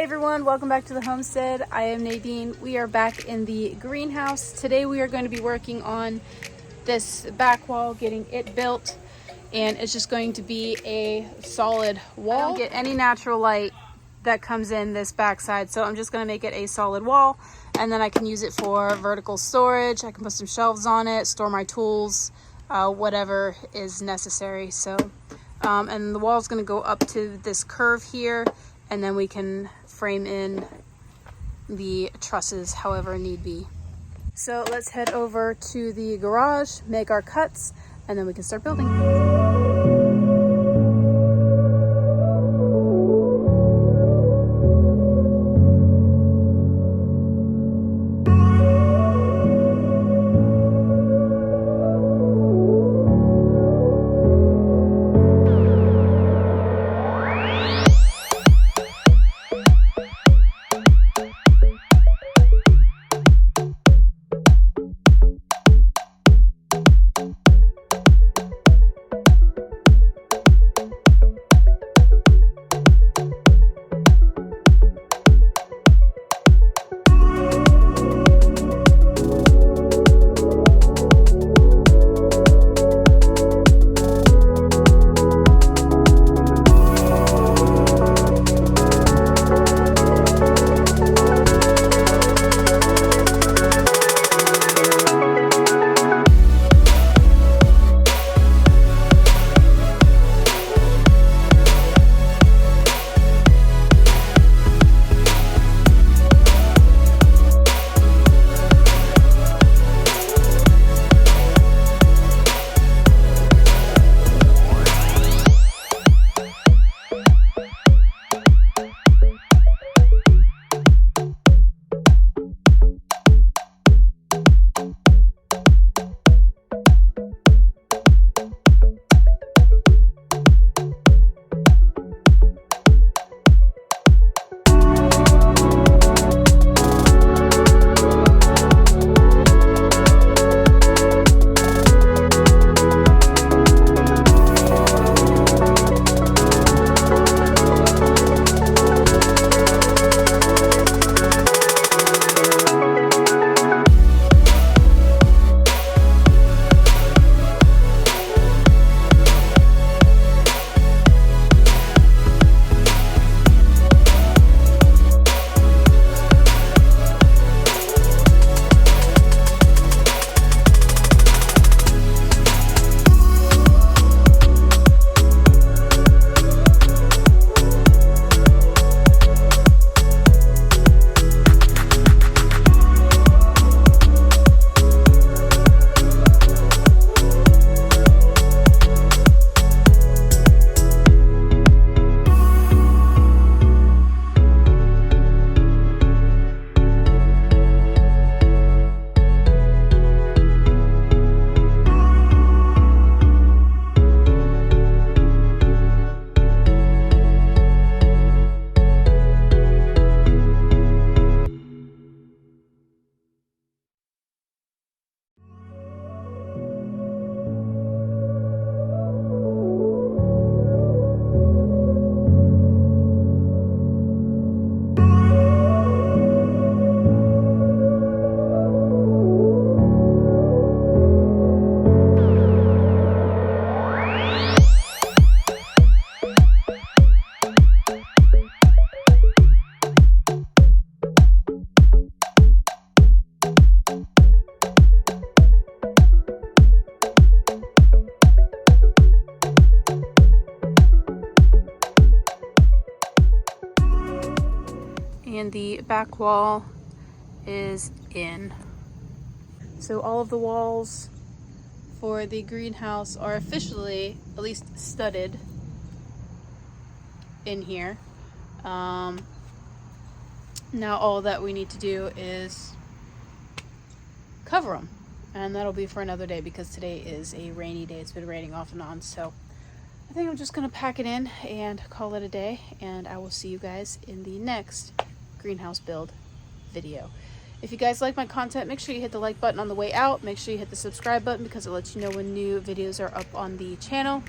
Hey everyone, welcome back to the homestead. I am Nadine. We are back in the greenhouse. Today we are going to be working on this back wall, getting it built, and it's just going to be a solid wall. I don't get any natural light that comes in this backside, so I'm just going to make it a solid wall, and then I can use it for vertical storage. I can put some shelves on it, store my tools, whatever is necessary. So and the wall is going to go up to this curve here, and then we can frame in the trusses however need be. So let's head over to the garage, make our cuts, and then we can start building. And the back wall is in. So all of the walls for the greenhouse are officially at least studded in here. Now all that we need to do is cover them, and that'll be for another day because today is a rainy day. It's been raining off and on, so I think I'm just gonna pack it in and call it a day, and I will see you guys in the next greenhouse build video. If you guys like my content, make sure you hit the like button on the way out. Make sure you hit the subscribe button because it lets you know when new videos are up on the channel.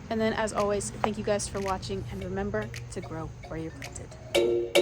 And then as always, thank you guys for watching, and remember to grow where you're planted.